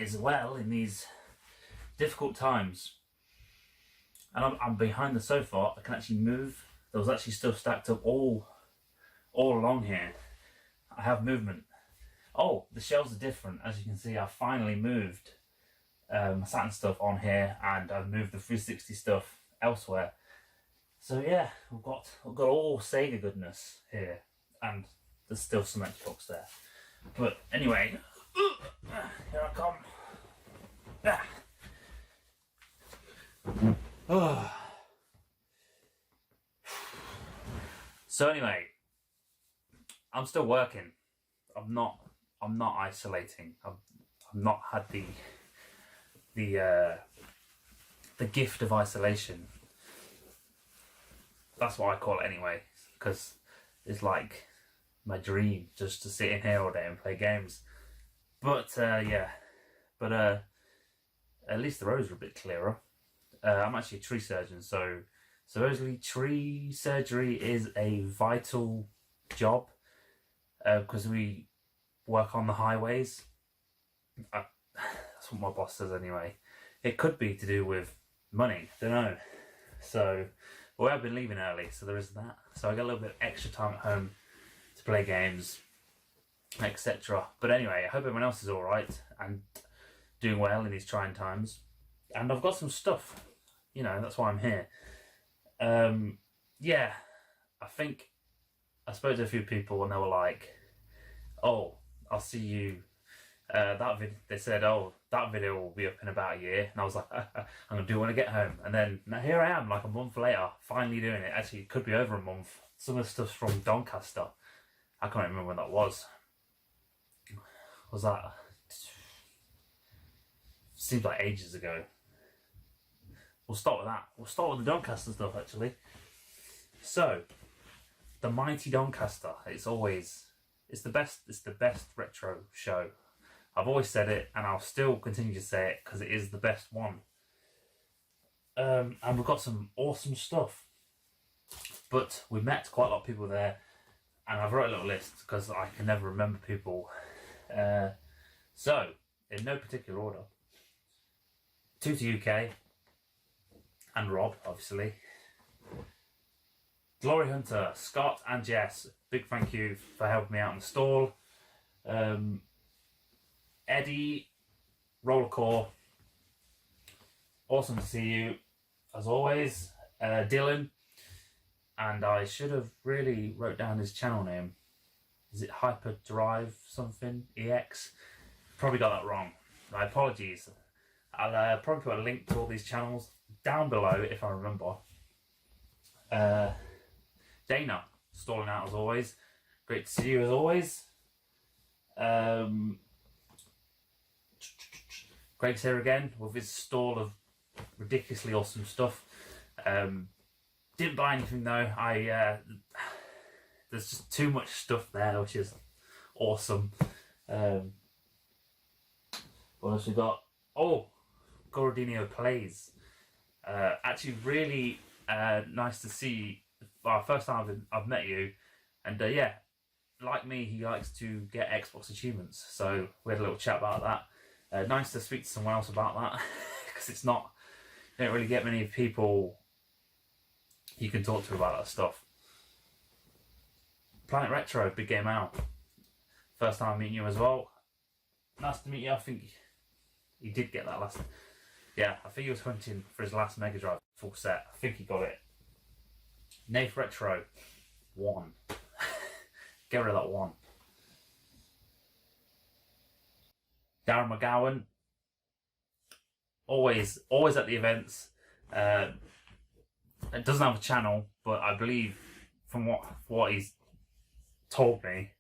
as well in these difficult times. And I'm behind the sofa. I can actually move. There was actually stuff stacked up all along here. I have movement. Oh, the shelves are different. As you can see, I finally moved my Saturn stuff on here, and I've moved the 360 stuff elsewhere. So yeah, we've got all Sega goodness here, and there's still some Xbox there. But anyway, here I come. So anyway, I'm still working. I'm not isolating. I've not had the gift of isolation. That's what I call it anyway, because it's like my dream just to sit in here all day and play games. But yeah, but at least the roads are a bit clearer. I'm actually a tree surgeon, so supposedly tree surgery is a vital job because we work on the highways. That's what my boss says anyway. It could be to do with money, don't know. So, well, I've been leaving early, so there is that. So I got a little bit of extra time at home to play games, etc. But anyway, I hope everyone else is alright and doing well in these trying times. And I've got some stuff, you know, that's why I'm here. Yeah, I spoke to a few people and they were like, oh, I'll see you, they said, oh, that video will be up in about a year. And I was like, I'm going to do it when I get home. And then now here I am, like a month later, finally doing it. Actually, it could be over a month. Some of the stuff's from Doncaster. I can't remember when that was. Was that? Seems like ages ago. We'll start with that. We'll start with the Doncaster stuff, actually. So, the mighty Doncaster. It's the best retro show. I've always said it, and I'll still continue to say it because it is the best one. And we've got some awesome stuff. But we met quite a lot of people there, and I've wrote a little list because I can never remember people. So, in no particular order, Tooty Uk and Rob, obviously. Gloryhunter, Scott and Jess, big thank you for helping me out in the stall. Eddie, Rollerxcore, awesome to see you, as always. Dylan, and I should have really wrote down his channel name. Is it Hyperdrive something? EX? Probably got that wrong. My apologies. I'll probably put a link to all these channels down below if I remember. Dana, stalling out as always. Great to see you as always. Greg's here again with his stall of ridiculously awesome stuff. Didn't buy anything though. There's just too much stuff there, which is awesome. What else we got? Oh, Gurnaldinho plays. Actually, really nice to see. First time I've met you, and yeah, like me, he likes to get Xbox achievements. So we had a little chat about that. Nice to speak to someone else about that because it's not. You don't really get many people you can talk to about that stuff. Planet Retro, big game out. First time meeting you as well. Nice to meet you. I think he did get that last. Yeah, I think he was hunting for his last Mega Drive full set. I think he got it. Nath Retro 1. Get rid of that 1. Darren McGowan. Always at the events. It doesn't have a channel, but I believe from what he's told me,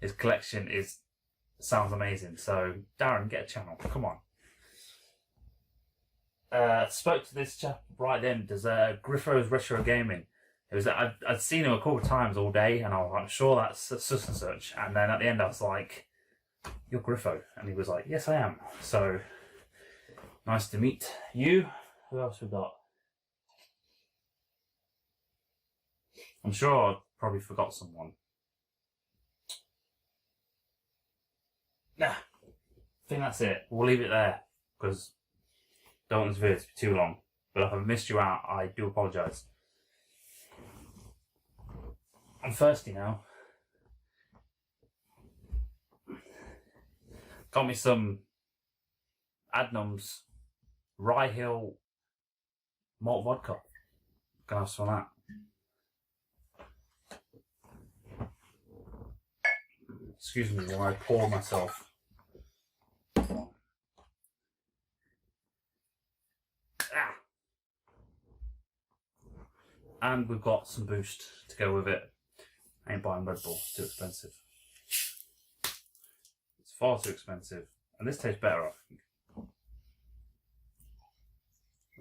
his collection sounds amazing. So Darren, get a channel. Come on. Spoke to this chap right then. There's Griffo's Retro Gaming. It was I'd seen him a couple of times all day, and I was like, sure, that's such and such. And then at the end, I was like, "You're Griffo," and he was like, "Yes, I am." So nice to meet you. Who else we got? I'm sure I probably forgot someone. Nah, I think that's it. We'll leave it there because don't want this video to be too long. But if I've missed you out, I do apologise. I'm thirsty now. Got me some Adnams Rye Hill malt vodka. Gonna have some of that. Excuse me while I pour myself. And we've got some Boost to go with it. I ain't buying Red Bull, it's too expensive. It's far too expensive. And this tastes better, I think.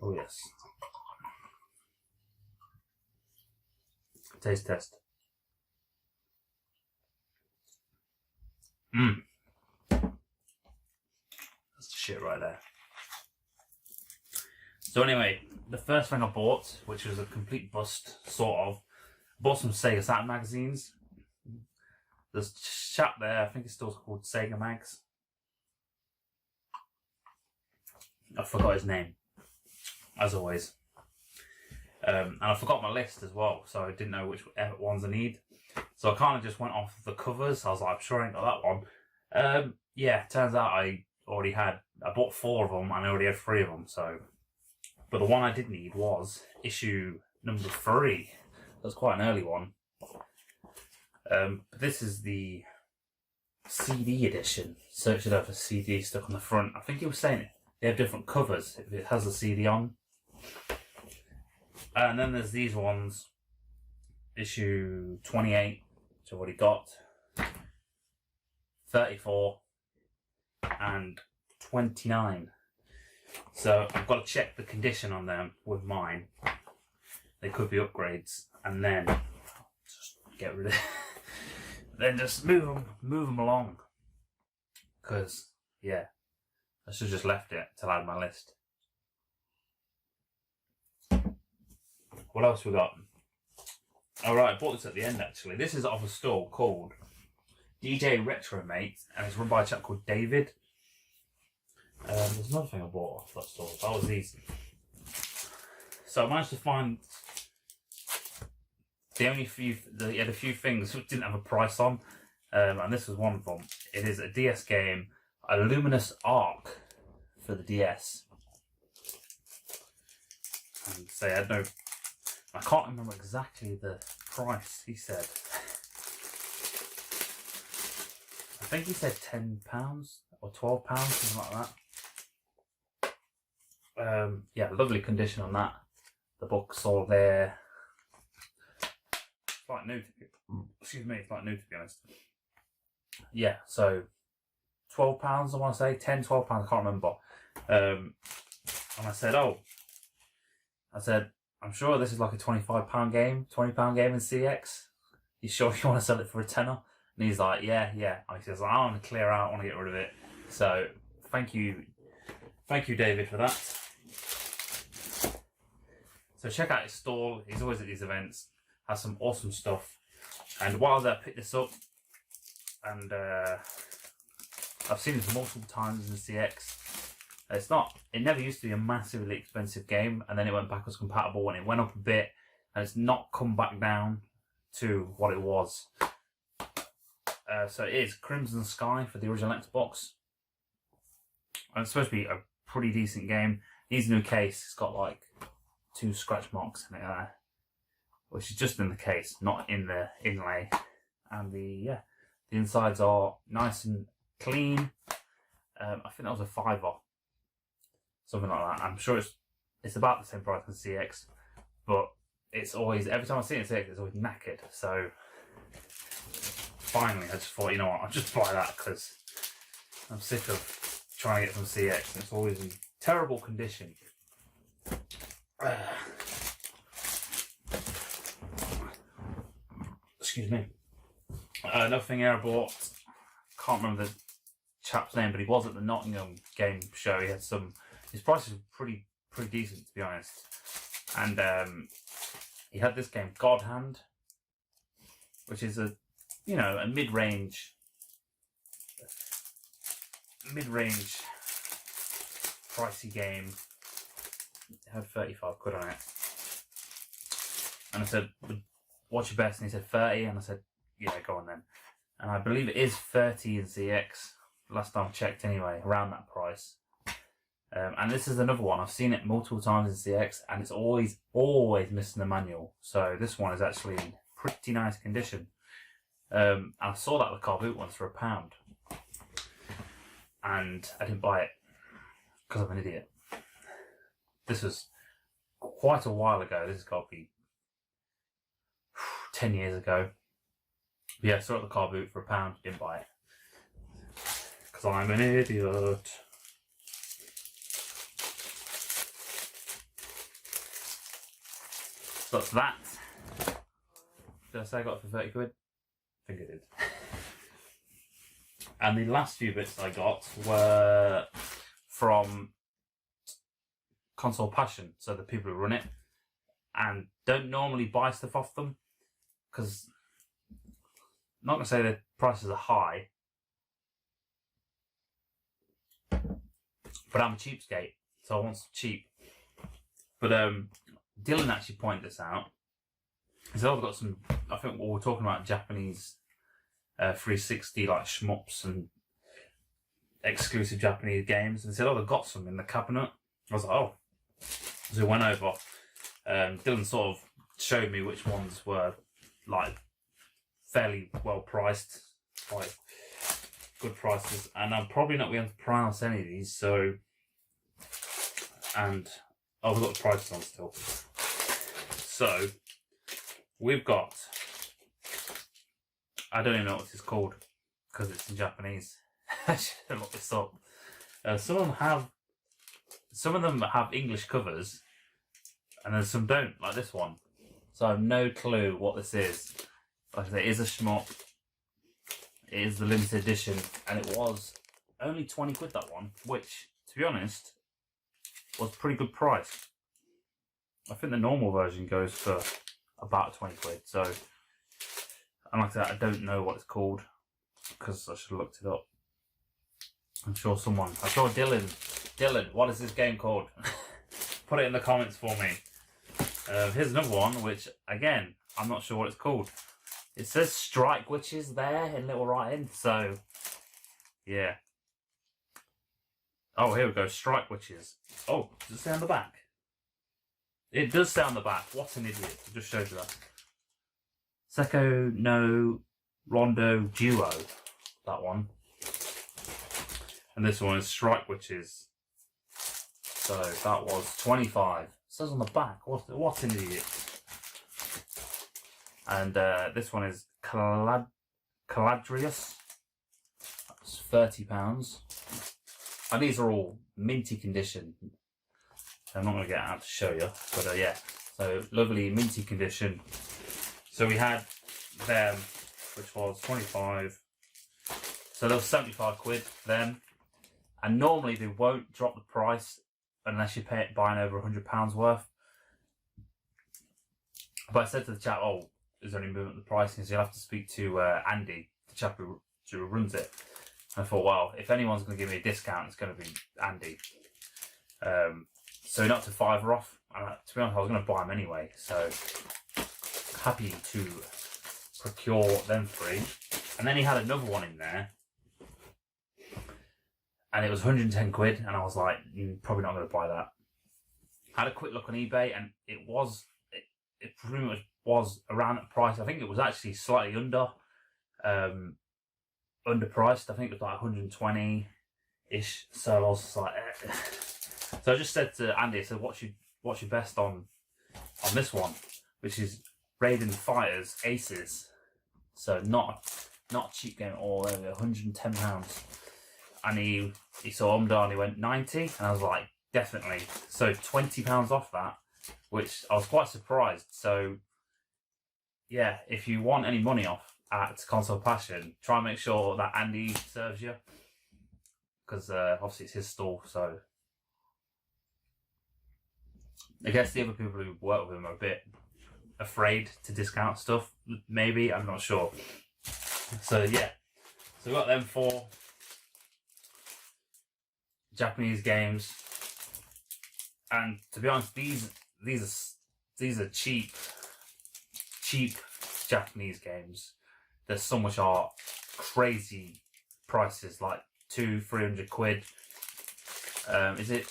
Oh yes. Taste test. That's the shit right there. So anyway, the first thing I bought, which was a complete bust, sort of, bought some SEGA Saturn magazines. There's a chap there, I think it's still called SEGA Mags. I forgot his name, as always. And I forgot my list as well, so I didn't know which ones I need. So I kind of just went off the covers. I was like, I'm sure I ain't got that one. Yeah, turns out I bought 4 of them and I already had 3 of them, so. But the one I did need was issue number 3. That's quite an early one. But this is the CD edition. So it should have a CD stuck on the front. I think he was saying they have different covers if it has a CD on. And then there's these ones. Issue 28, which I've already got. 34. And 29. So I've got to check the condition on them with mine. They could be upgrades, and then just get rid of it. Then just move them along. Because yeah, I should have just left it till I had my list. What else we got? Alright, I bought this at the end actually. This is off a store called DJ Retro Mate, and it's run by a chap called David. There's another thing I bought off that store. That was easy. So I managed to find he had a few things which didn't have a price on, and this was one of them. It is a DS game, a Luminous Arc for the DS. And so I can't remember exactly the price he said. I think he said £10 or £12, something like that. Yeah, lovely condition on that. The book's all there. It's like new to be, excuse me, it's like new to be honest. Yeah, so £12 I want to say, £10, £12, I can't remember. And I said, I'm sure this is like a £25 game, £20 game in CX. You sure you want to sell it for a tenner? And he's like, yeah. And he says, I want to clear out, I want to get rid of it. So thank you David for that. So check out his stall. He's always at these events. Has some awesome stuff. And while I was there, I picked this up, and I've seen this multiple times in the CX. It never used to be a massively expensive game, and then it went backwards compatible and it went up a bit, and it's not come back down to what it was. So it is Crimson Sky for the original Xbox. And it's supposed to be a pretty decent game. It needs a new case. It's got like 2 scratch marks in it, which is just in the case, not in the inlay. And the insides are nice and clean. I think that was a £5, something like that. I'm sure it's about the same price as CX, but it's always, every time I see it in CX, it's always knackered. So finally, I just thought, you know what, I'll just buy that because I'm sick of trying to get some CX, and it's always in terrible condition. Excuse me. Another thing here I bought, can't remember the chap's name, but he was at the Nottingham game show. He had his prices were pretty decent, to be honest. And he had this game, God Hand, which is a mid-range mid-range, pricey game. It had 35 quid on it. And I said, what's your best? And he said 30, and I said, yeah, go on then. And I believe it is 30 in ZX, last time I checked anyway, around that price. And this is another one, I've seen it multiple times in ZX, and it's always missing the manual. So this one is actually in pretty nice condition. And I saw that at the car boot once for £1. And I didn't buy it, because I'm an idiot. This was quite a while ago, this has got to be 10 years ago. But yeah, I saw it at the car boot for £1, didn't buy it. Because I'm an idiot. So that's that. Did I say I got it for 30 quid? I think I did. And the last few bits I got were from Console Passion, so the people who run it, and don't normally buy stuff off them, because I'm not going to say the prices are high, but I'm a cheapskate, so I want some cheap. But Dylan actually pointed this out. He said, oh, I've got some, I think we were talking about Japanese 360 like shmups and exclusive Japanese games, and he said, oh, they've got some in the cabinet. I was like, oh. So we went over. Dylan sort of showed me which ones were like fairly well priced, quite good prices, and I'm probably not going to pronounce any of these. So, and oh, we've got the prices on still. So we've got, I don't even know what this is called because it's in Japanese. I should have looked this up. Some of them have English covers, and then some don't, like this one. So I have no clue what this is. Like I say, it is a shmup. It is the limited edition, and it was only 20 quid, that one, which, to be honest, was a pretty good price. I think the normal version goes for about 20 quid. So, and like I said, I don't know what it's called because I should have looked it up. I'm sure Dylan, what is this game called? Put it in the comments for me. Here's another one, which, again, I'm not sure what it's called. It says Strike Witches there in little writing, so, yeah. Oh, here we go, Strike Witches. Oh, does it say on the back? It does say on the back. What an idiot. It just shows you that. Seko no Rondo Duo. That one. And this one is Strike Witches. So that was 25. It says on the back. What an idiot. And this one is Caladrius. That's £30. And these are all minty condition. I'm not going to get out to show you, but yeah. So lovely minty condition. So we had them, which was 25. So there was 75 quid them. And normally they won't drop the price unless you pay it buying over £100 worth. But I said to the chap, oh, is there any movement in the pricing? So you'll have to speak to Andy, the chap who runs it. And I thought, well, if anyone's going to give me a discount, it's going to be Andy. So not to £5 off. To be honest, I was going to buy them anyway. So happy to procure them free. And then he had another one in there. And it was 110 quid. And I was like, probably not going to buy that. Had a quick look on eBay, and it pretty much was around that price. I think it was actually slightly underpriced. I think it was like 120-ish. So I was just like, eh. So I just said to Andy, I said, what's your best on this one, which is Raiden Fighters Aces. So not a cheap game at all. There we go, £110. And he saw Umdar and he went 90, and I was like, definitely. So £20 off that, which I was quite surprised. So yeah, if you want any money off at Console Passion, try and make sure that Andy serves you, because obviously it's his store. So I guess the other people who work with him are a bit afraid to discount stuff, maybe, I'm not sure. So yeah, so we got them four. Japanese games, and to be honest, these are cheap Japanese games. There's so much art, crazy prices, like 200-300 quid. Is it?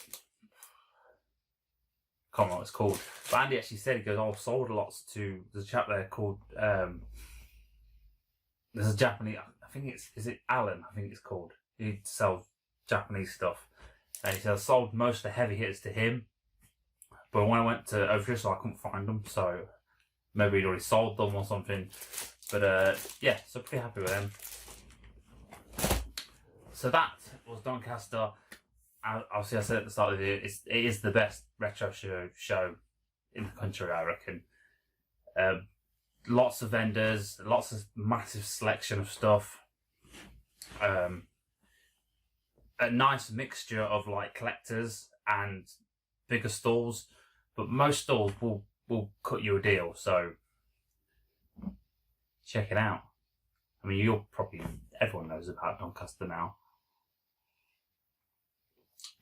Can't remember what it's called. But Andy actually said, he goes, "Oh, I've sold lots to." There's a chap there called there's a Japanese. I think is it Alan? I think it's called. He sells Japanese stuff, and he said I sold most of the heavy hitters to him. But when I went to Overfish, I couldn't find them, so maybe he'd already sold them or something. But yeah, so pretty happy with them. So that was Doncaster. Obviously, I said at the start of the video, it is the best retro show in the country, I reckon. Lots of vendors, lots of massive selection of stuff. A nice mixture of like collectors and bigger stalls, but most stalls will cut you a deal. So check it out. I mean, everyone knows about Doncaster now.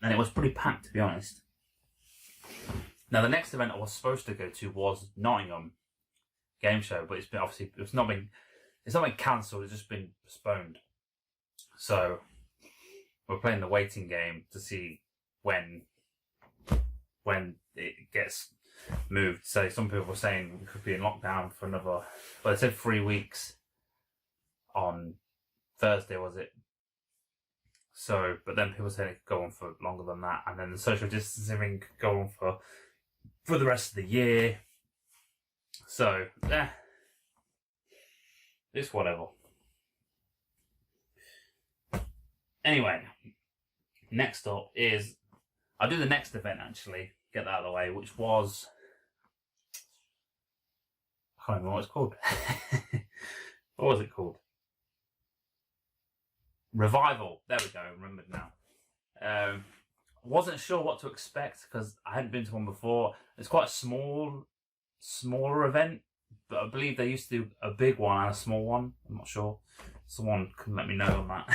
And it was pretty packed, to be honest. Now, the next event I was supposed to go to was Nottingham Game Show, but it's not been cancelled. It's just been postponed. So we're playing the waiting game to see when it gets moved. So some people were saying we could be in lockdown for another. Well, they said 3 weeks on Thursday, was it? So, but then people said it could go on for longer than that, and then the social distancing could go on for the rest of the year. So, it's whatever. Anyway, next up is, I'll do the next event actually, get that out of the way, which was, I can't remember what it's called. What was it called? Revival. There we go, remembered now. Wasn't sure what to expect because I hadn't been to one before. It's quite a smaller event, but I believe they used to do a big one and a small one. I'm not sure. Someone can let me know on that.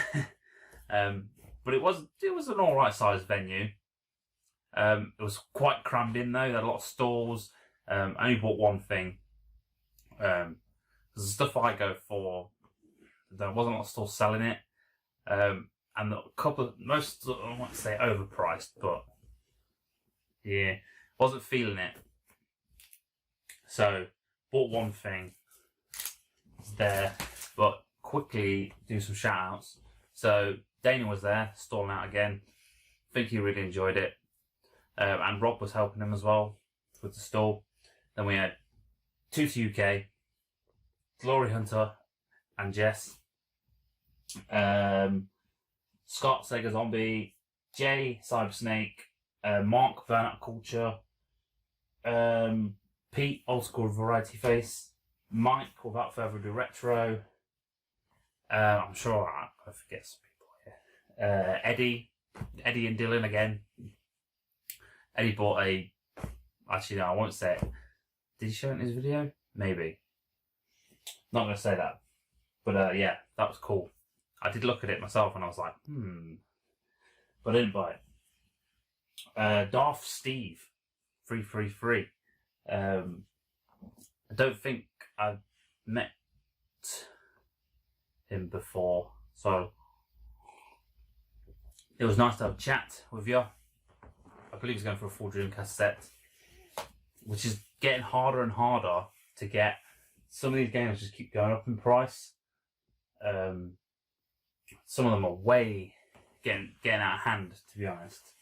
But it was an alright sized venue. It was quite crammed in though. They had a lot of stalls. I only bought one thing. Because the stuff I go for, there wasn't a lot of stalls selling it. And most, I won't say overpriced, but yeah, wasn't feeling it. So, bought one thing, it's there, but quickly do some shout outs. So, Dana was there, stalling out again. I think he really enjoyed it. And Rob was helping him as well with the stall. Then we had Tooty Uk, Gloryhunter, and Jess. Scott, SEGA Zombie, Jay, Cybersnake, Mark, Burntoutculture, Pete, Old School Variety Face, Mike, without further ado, Retro. I'm sure I forget some people here. Eddie and Dylan again. Eddie bought actually no, I won't say it. Did he show it in his video? Maybe. Not going to say that. But yeah, that was cool. I did look at it myself and I was like, but I didn't buy it. Darth Steve, 333. I don't think I've met him before, so it was nice to have a chat with you. I believe he's going for a full Dreamcast set, which is getting harder and harder to get. Some of these games just keep going up in price. Some of them are way getting out of hand, to be honest.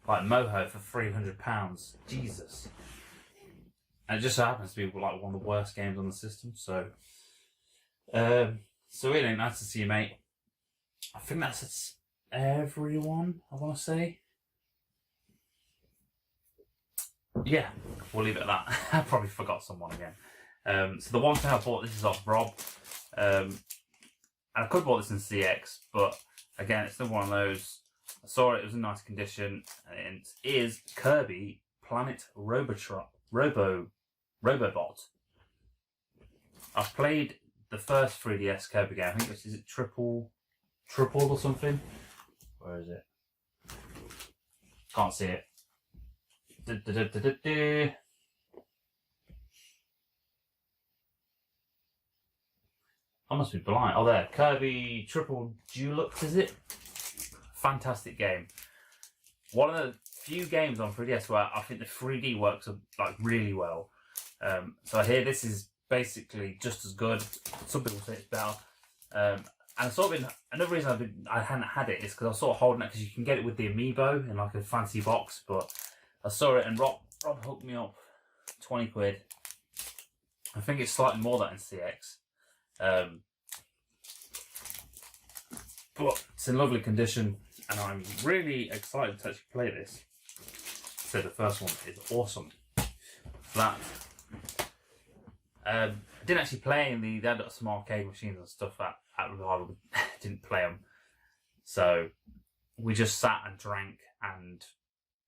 Like Moho for £300. Jesus. And it just so happens to be like one of the worst games on the system. So really nice to see you, mate. I think that's everyone, I want to say. Yeah, we'll leave it at that. I probably forgot someone again. So the one thing I bought, this is off Rob. And I could have bought this in CX, but again, it's still one of those. I saw it, it was in nice condition, and it is Kirby Planet Robobot. I've played the first 3DS Kirby game. I think is it Triple or something? Where is it? Can't see it. Du-du-du-du-du-du. I must be blind. Oh, there. Kirby Triple Dulux, is it? Fantastic game. One of the few games on 3DS where I think the 3D works like really well. So I hear this is basically just as good. Some people say it's better. And sort of another reason I hadn't had it is because I was sort of holding it because you can get it with the amiibo in like a fancy box. But I saw it and Rob hooked me up, 20 quid. I think it's slightly more than CX. But it's in lovely condition and I'm really excited to actually play this. So the first one is awesome. That I didn't actually play in they had some arcade machines and stuff at Revival. Didn't play them, so we just sat and drank and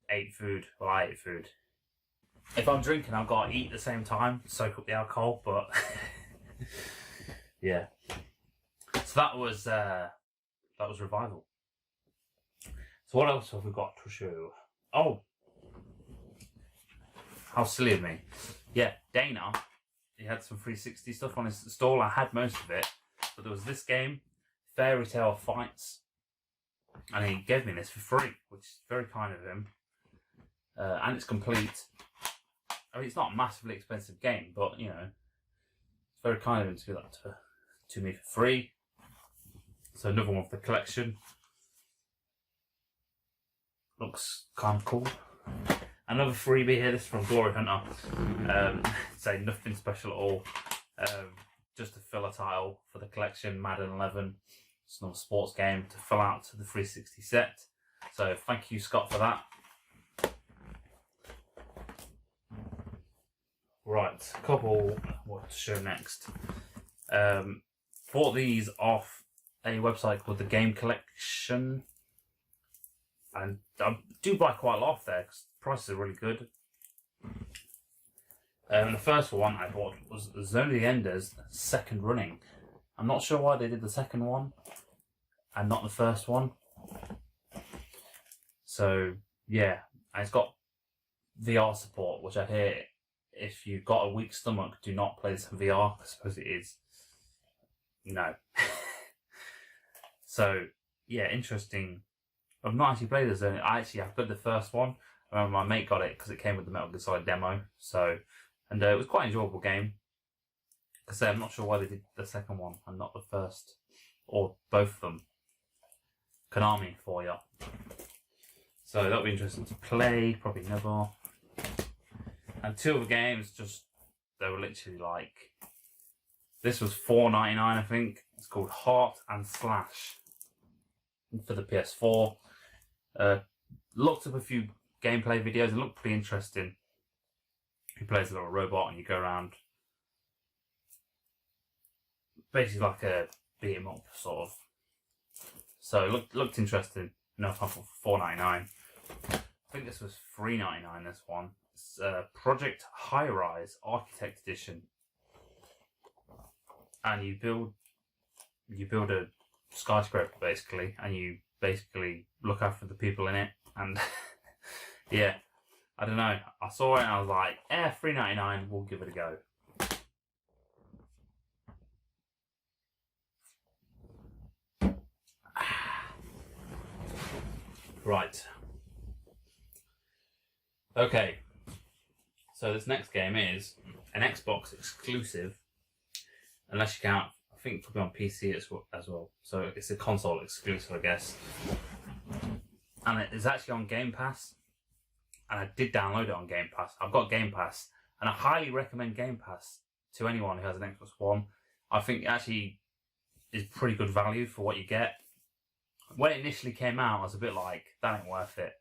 ate food. Well, I ate food. If I'm drinking, I've got to eat at the same time, soak up the alcohol. But yeah, so that was Revival. So what else have we got to show? Oh, how silly of me! Yeah, Dana. He had some 360 stuff on his stall. I had most of it, but there was this game, Fairy Tale Fights, and he gave me this for free, which is very kind of him. And it's complete. I mean, it's not a massively expensive game, but you know, it's very kind of him to do that to me for free. So another one for the collection. Looks kind of cool. Another freebie here, this is from Gloryhunter. Say nothing special at all. Just a filler title for the collection, Madden 11. It's another sports game to fill out to the 360 set. So thank you, Scott, for that. Right, a couple what to show next. Bought these off a website called the Game Collection. And I do buy quite a lot off there because prices are really good. And the first one I bought was Zone of the Enders second running. I'm not sure why they did the second one and not the first one. So yeah, and it's got VR support, which I hear if you've got a weak stomach, do not play this in VR. I suppose it is. No. So yeah, interesting. I've not actually played this. I've got the first one. I remember my mate got it because it came with the Metal Gear Solid demo. So, and it was quite an enjoyable game. Because I'm not sure why they did the second one and not the first, or both of them. Konami for you. So that'll be interesting to play. Probably never. And two other games, they were literally like. This was $4.99, I think. It's called Heart and Slash for the PS4. Looked up a few gameplay videos. It looked pretty interesting. He plays a little robot and you go around, basically like a beat 'em up sort of. So it looked interesting. No, for $4.99. I think this was $3.99. This one. It's Project High Rise Architect Edition, and you build a skyscraper basically, and you basically look after the people in it. And yeah, I don't know. I saw it and I was like, $3.99. We'll give it a go. Right. Okay. So this next game is an Xbox exclusive, unless you count. I think probably on PC as well. So it's a console exclusive, I guess. And it is actually on Game Pass. And I did download it on Game Pass. I've got Game Pass. And I highly recommend Game Pass to anyone who has an Xbox One. I think it actually is pretty good value for what you get. When it initially came out, I was a bit like, that ain't worth it.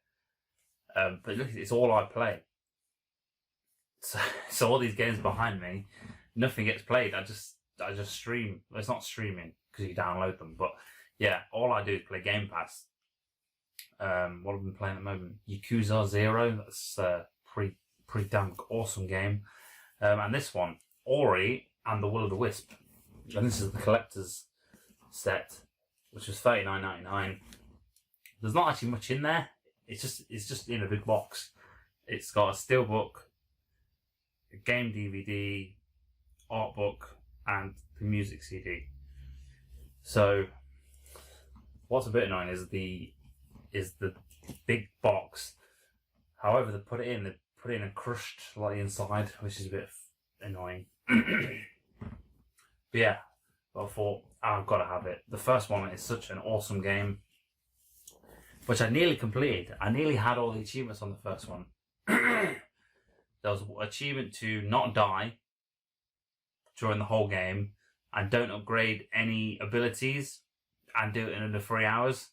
But look, it's all I play. So all these games behind me, nothing gets played. I just stream. Well, it's not streaming because you download them, but yeah, all I do is play Game Pass. What have I been playing at the moment? Yakuza 0. That's a pretty damn awesome game. And this one, Ori and the Will of the Wisp. And this is the collector's set, which was $39.99. There's not actually much in there. it's just in a big box. It's got a steelbook, a game DVD, art book, and the music CD. So what's a bit annoying is the big box. However, they put it in and crushed like inside, which is a bit annoying. But yeah, I thought I've got to have it. The first one is such an awesome game, which I nearly completed. I nearly had all the achievements on the first one. There was an achievement to not die during the whole game and don't upgrade any abilities and do it in under 3 hours.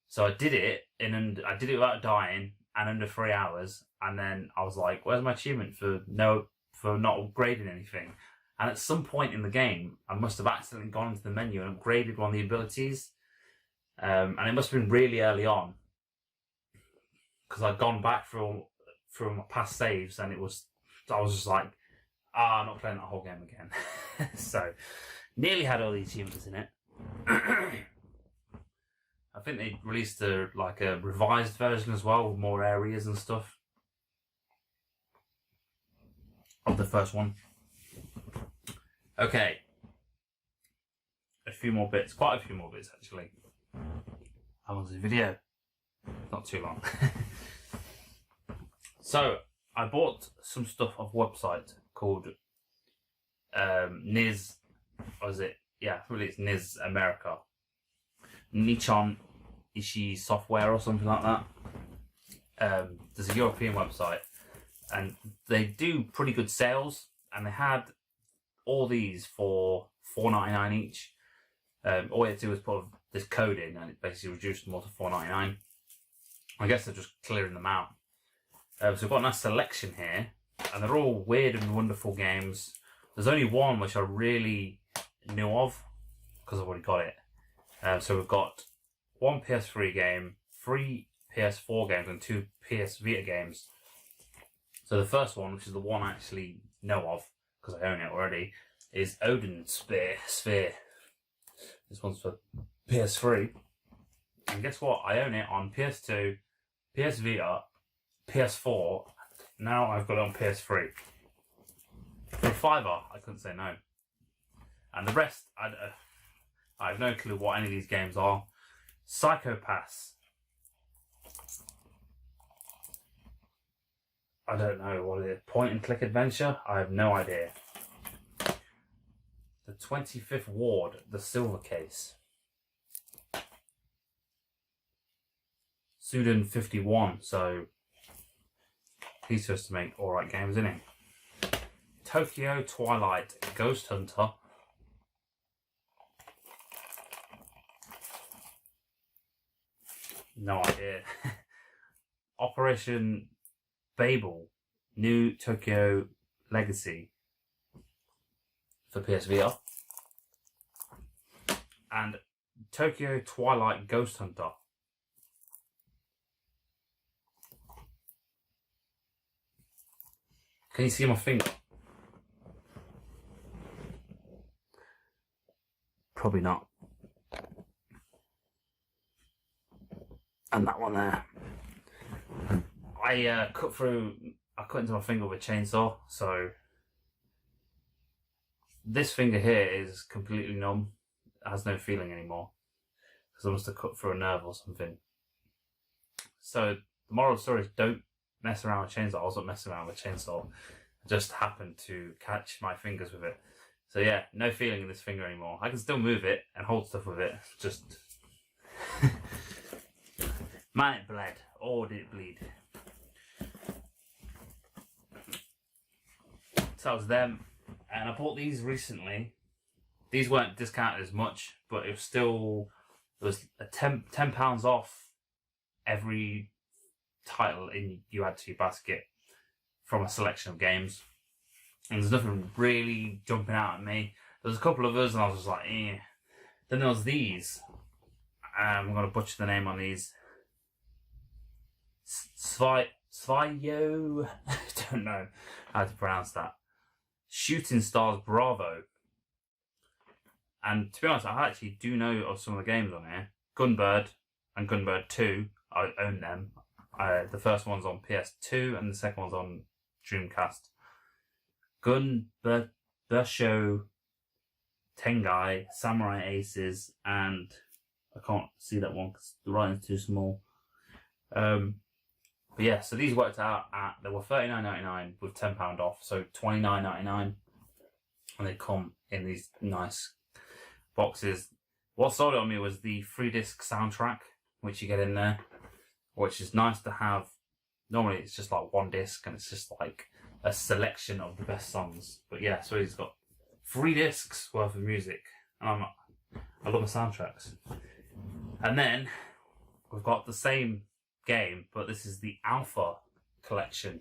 So I did it without dying and under 3 hours, and then I was like, where's my achievement for not upgrading anything? And at some point in the game, I must have accidentally gone into the menu and upgraded one of the abilities. And it must have been really early on, because I'd gone back through my past saves, and I was just like, I'm not playing that whole game again. So, nearly had all the achievements in it. I think they released a revised version as well, with more areas and stuff of the first one. Okay, a few more bits, quite a few more bits actually. How long's the video? Not too long. So I bought some stuff off a website called Niz, what is it? Yeah, really it's Niz America. Nichon Ishi Software or something like that. There's a European website, and they do pretty good sales, and they had all these for $4.99 each. All you had to do was put this code in, and it basically reduced them all to $4.99. I guess they're just clearing them out. So we've got a nice selection here, and they're all weird and wonderful games. There's only one which I really knew of, because I've already got it. So we've got one PS3 game, 3 PS4 games, and 2 PS Vita games. So the first one, which is the one I actually know of, because I own it already, is Odin Sphere. This one's for PS3. And guess what? I own it on PS2, PS Vita, PS4. Now I've got it on PS3. For a $5, I couldn't say no. And the rest, I have no clue what any of these games are. Psychopaths. I don't know what it is. Point and click adventure? I have no idea. The 25th Ward, the Silver Case. Sudan 51, so he's supposed to make alright games, isn't he? Tokyo Twilight, Ghost Hunter. No idea. Operation Babel, New Tokyo Legacy for PSVR. And Tokyo Twilight Ghost Hunter. Can you see my finger? Probably not. And that one there. I cut into my finger with a chainsaw, so this finger here is completely numb. It has no feeling anymore, because I must have cut through a nerve or something. So the moral of the story is, don't mess around with chainsaw. I wasn't messing around with chainsaw. I just happened to catch my fingers with it. So yeah, no feeling in this finger anymore. I can still move it and hold stuff with it. Just man, it bled. Or did it bleed? So that was them. And I bought these recently. These weren't discounted as much, but it was still, there was a £10 off every title you add to your basket from a selection of games. And there's nothing really jumping out at me. There's a couple of others and I was just like, eh. Then there was these. I'm going to butcher the name on these. Svayo. I don't know how to pronounce that. Shooting Stars Bravo. And to be honest, I actually do know of some of the games on here. Gunbird and Gunbird 2. I own them. The first one's on PS2 and the second one's on Dreamcast. Bursho Tengai, Samurai Aces, and I can't see that one because the writing's too small. But yeah, so these worked out at, they were $39.99 with £10 off, so $29.99, and they come in these nice boxes. What sold it on me was the 3-disc soundtrack, which you get in there, which is nice to have. Normally it's just like 1 disc and it's just like a selection of the best songs. But yeah, so he's got 3 discs worth of music, and I love the soundtracks. And then we've got the same game, but this is the Alpha collection.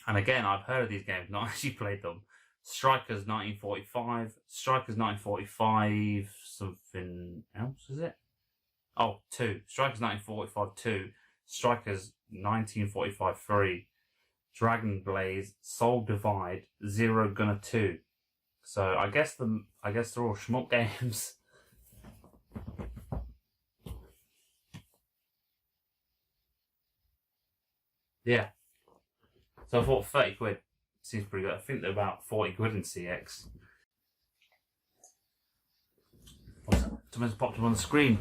And again, I've heard of these games, not actually played them. Strikers 1945, Strikers 1945, something else, is it? Oh, 2. Strikers 1945 2, Strikers 1945 3, Dragon Blaze, Soul Divide, Zero Gunner 2. So I guess they're all shmup games. Yeah. So I thought 30 quid seems pretty good. I think they're about 40 quid in CX. What's that? Something's popped up on the screen.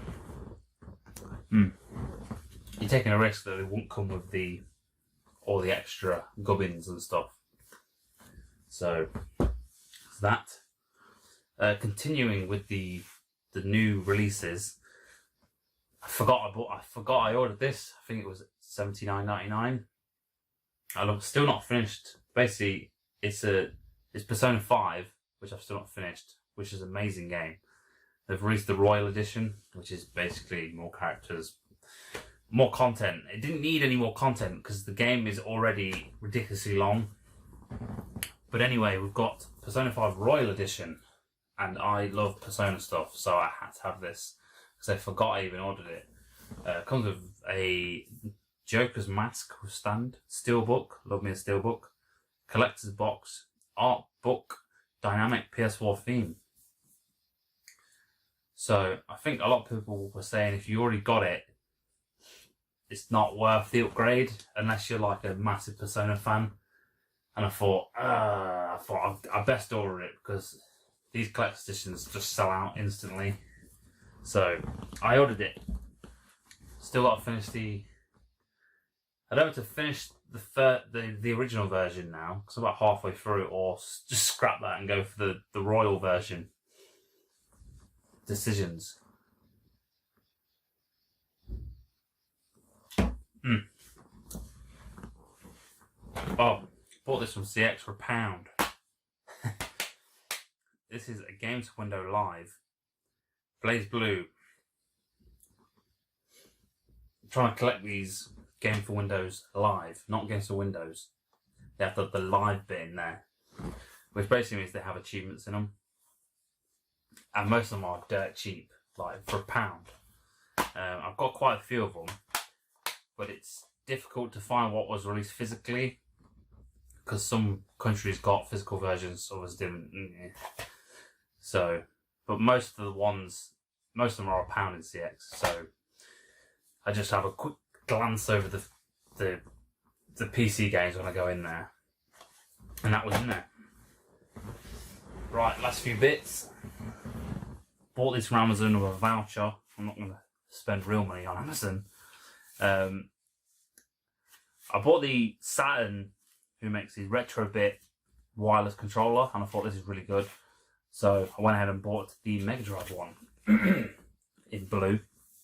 You're taking a risk that they won't come with all the extra gubbins and stuff. So that. Continuing with the new releases. I forgot I ordered this. I think it was $79.99. I'm still not finished. Basically, it's Persona 5, which I've still not finished, which is an amazing game. They've released the Royal Edition, which is basically more characters, more content. It didn't need any more content because the game is already ridiculously long. But anyway, we've got Persona 5 Royal Edition, and I love Persona stuff, so I had to have this because I forgot I even ordered it. It comes with a Joker's Mask with stand, steelbook, love me a steelbook, collector's box, art book, dynamic PS4 theme. So I think a lot of people were saying if you already got it, it's not worth the upgrade unless you're like a massive Persona fan. And I thought I best order it because these collector's editions just sell out instantly. So I ordered it. Still got to finish I don't have to finish the original version now because I'm about halfway through, or just scrap that and go for the royal version. Decisions. Oh, bought this from CX for £1. This is a Games Window Live. Blaze Blue. I'm trying to collect these Game for Windows Live, not Games for Windows. They have the live bit in there, which basically means they have achievements in them. And most of them are dirt cheap, like for £1. I've got quite a few of them, but it's difficult to find what was released physically because some countries got physical versions, others didn't. So, but most of them are £1 in CX. So I just have a quick glance over the PC games when I go in there, and that was in there. Right, last few bits. Bought this from Amazon with a voucher. I'm not going to spend real money on Amazon. I bought the Saturn, who makes the Retrobit wireless controller, and I thought this is really good. So I went ahead and bought the Mega Drive one in blue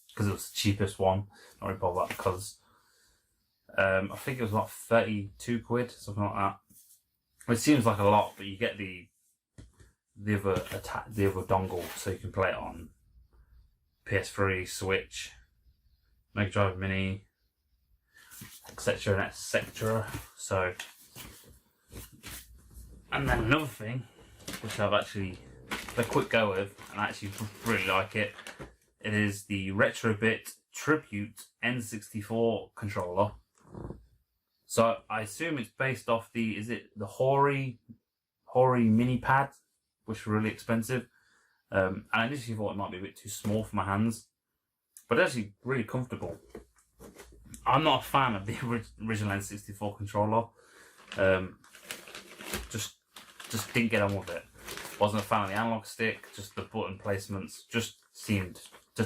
because it was the cheapest one. Not really bothered about the colours. I think it was like 32 quid, something like that. It seems like a lot, but you get the other dongle, so you can play it on PS3, Switch, Mega Drive Mini, etc. and etc. So, and then another thing, which I've actually had a quick go with, and I actually really like it. It is the Retrobit Tribute N64 controller. So I assume it's based off the Hori mini pad, which were really expensive. And I initially thought it might be a bit too small for my hands, but it's actually really comfortable. I'm not a fan of the original N64 controller. Just didn't get on with it. Wasn't a fan of the analog stick. Just the button placements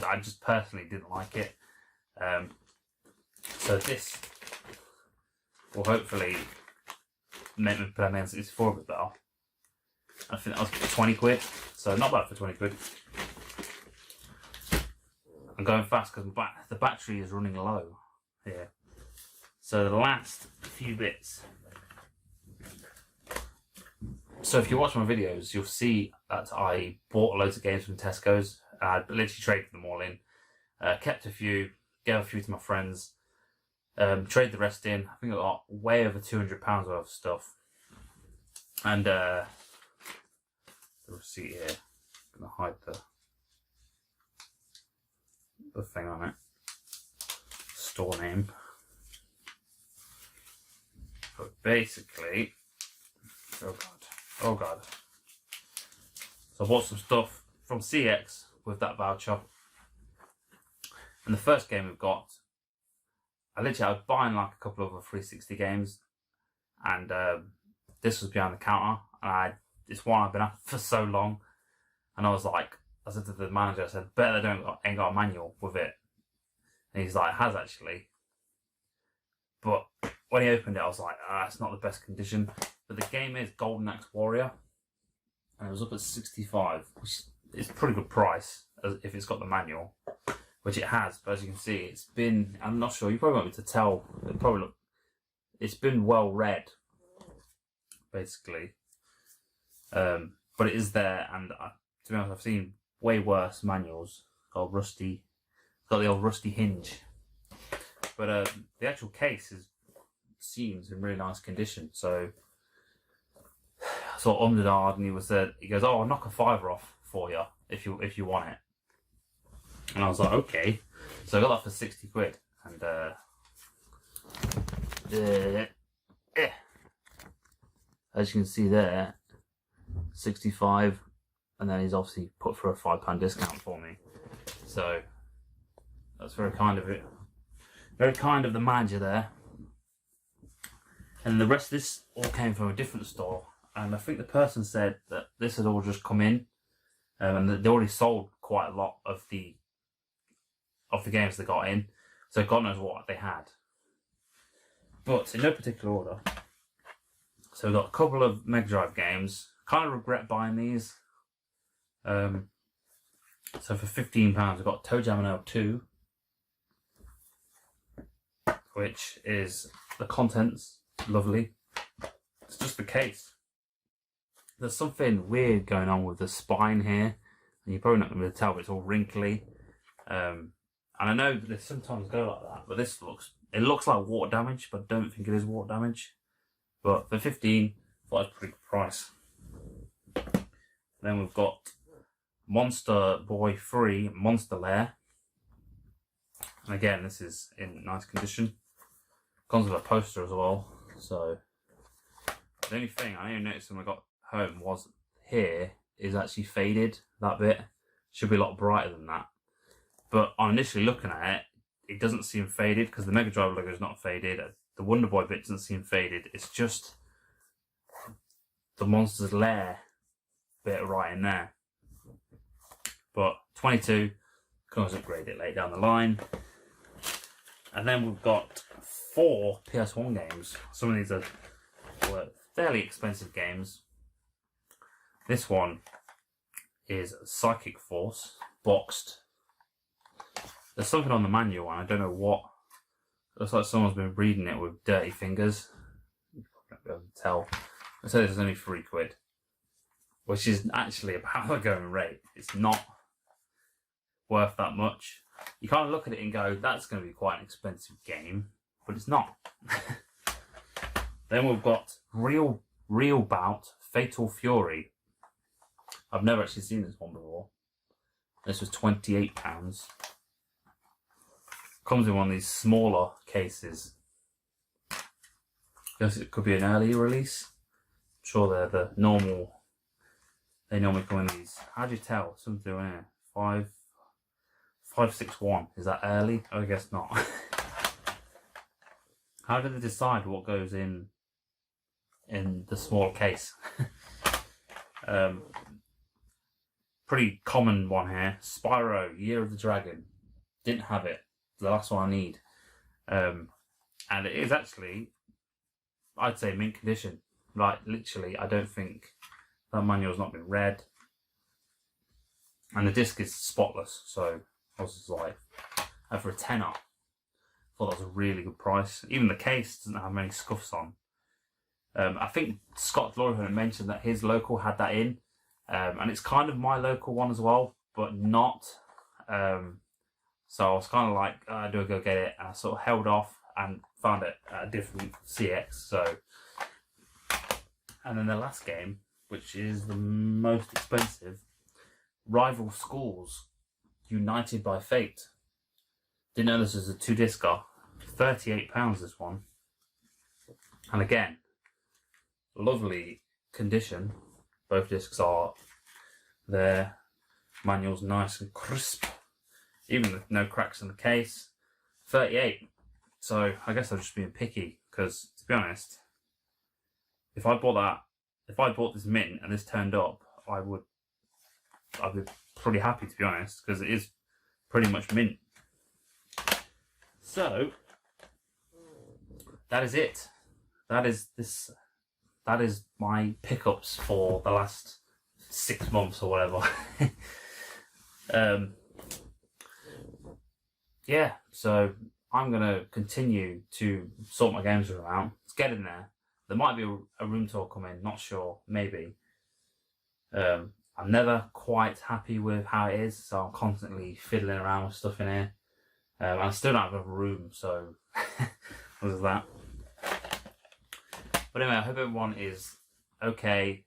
I just personally didn't like it. So this will hopefully make me play my N64 a bit better. I think that was for 20 quid, so not bad for 20 quid. I'm going fast because the battery is running low here. So the last few bits. So if you watch my videos, you'll see that I bought loads of games from Tesco's. I literally traded them all in. Kept a few, gave a few to my friends. Traded the rest in. I think I got way over £200 worth of stuff. And the receipt here. I'm gonna hide the thing on it. Store name. But basically, oh god. So I bought some stuff from CX with that voucher. And the first game we've got, I was buying like a couple of other 360 games, and this was behind the counter, and it's one I've been after for so long, and I said to the manager, I said, bet they ain't got a manual with it. And he's like, it has actually. But when he opened it, I was like, it's not the best condition. But the game is Golden Axe Warrior, and it was up at 65, which is a pretty good price if it's got the manual, which it has. But as you can see, it's been, I'm not sure, you probably won't be able to tell, it's been well read, basically. But it is there, and to be honest, I've seen way worse manuals. Got the old rusty hinge. But the actual case seems in really nice condition. So I saw Umdard, and he goes, "Oh, I'll knock a £5 off for you if you want it." And I was like, "Okay." So I got that for 60 quid, and as you can see there, 65, and then he's obviously put for a £5 discount for me. So that's very kind of it. Very kind of the manager there. And the rest of this all came from a different store. And I think the person said that this had all just come in, and they already sold quite a lot of the games they got in. So God knows what they had. But in no particular order. So we've got a couple of Mega Drive games. Kind of regret buying these. So for £15, we've got Toe Jam and 2, which is the contents. Lovely. It's just the case. There's something weird going on with the spine here, and you're probably not going to be able to tell, but it's all wrinkly. And I know that they sometimes go like that, but this looks like water damage, but I don't think it is water damage. But for 15, I thought it was a pretty good price. Then we've got Monster Boy 3 Monster Lair. And again, this is in nice condition. Comes with a poster as well. So the only thing I noticed when I got home was here is actually faded. That bit should be a lot brighter than that. But on initially looking at it, it doesn't seem faded because the Mega Drive logo is not faded. The Wonder Boy bit doesn't seem faded. It's just the Monster's Lair bit right in there. But 22, can always upgrade it later down the line. And then we've got 4 PS1 games. Some of these were fairly expensive games. This one is Psychic Force, boxed. There's something on the manual, and I don't know what. It looks like someone's been reading it with dirty fingers. You can't be able to tell. I said it's only 3 quid, which is actually about the going rate. It's not worth that much. You can't look at it and go, that's going to be quite an expensive game, but it's not. Then we've got Real Bout Fatal Fury. I've never actually seen this one before. This was £28. Comes in one of these smaller cases. Guess it could be an early release. I'm sure they're the normal. They normally come in these. How do you tell? Something in here. 561. Is that early? I guess not. How do they decide what goes in the small case? Pretty common one here. Spyro, Year of the Dragon. Didn't have it. The last one I need. And it is actually, I'd say, mint condition. Like, literally, I don't think that manual's not been read. And the disc is spotless, so I was just like, for a tenner, I thought that was a really good price. Even the case doesn't have many scuffs on. I think Scott Gloryhunter mentioned that his local had that in, and it's kind of my local one as well, but not. So I was kind of like, do I go get it? And I sort of held off and found it at a different CX. So, and then the last game, which is the most expensive, Rival Schools, United by Fate. Didn't know this was a 2-discer. £38 this one. And again, lovely condition. Both discs are there. Manual's nice and crisp. Even with no cracks in the case. 38. So I guess I'm just being picky, because to be honest, if I bought this mint and this turned up, I'd be pretty happy, to be honest, because it is pretty much mint. So that is it. That is my pickups for the last 6 months or whatever. Yeah, so I'm gonna continue to sort my games around. It's getting there. There might be a room tour coming, not sure, maybe. I'm never quite happy with how it is, so I'm constantly fiddling around with stuff in here. And I still don't have a room, so there's that. But anyway, I hope everyone is okay,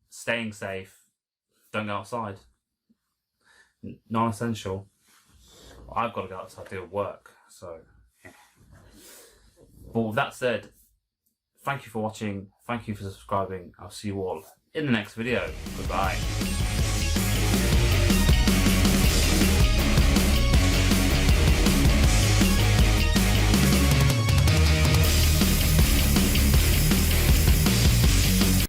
staying safe, don't go outside. Non-essential. I've got to go outside to do work, so yeah. But with that said, thank you for watching, thank you for subscribing. I'll see you all in the next video. Goodbye.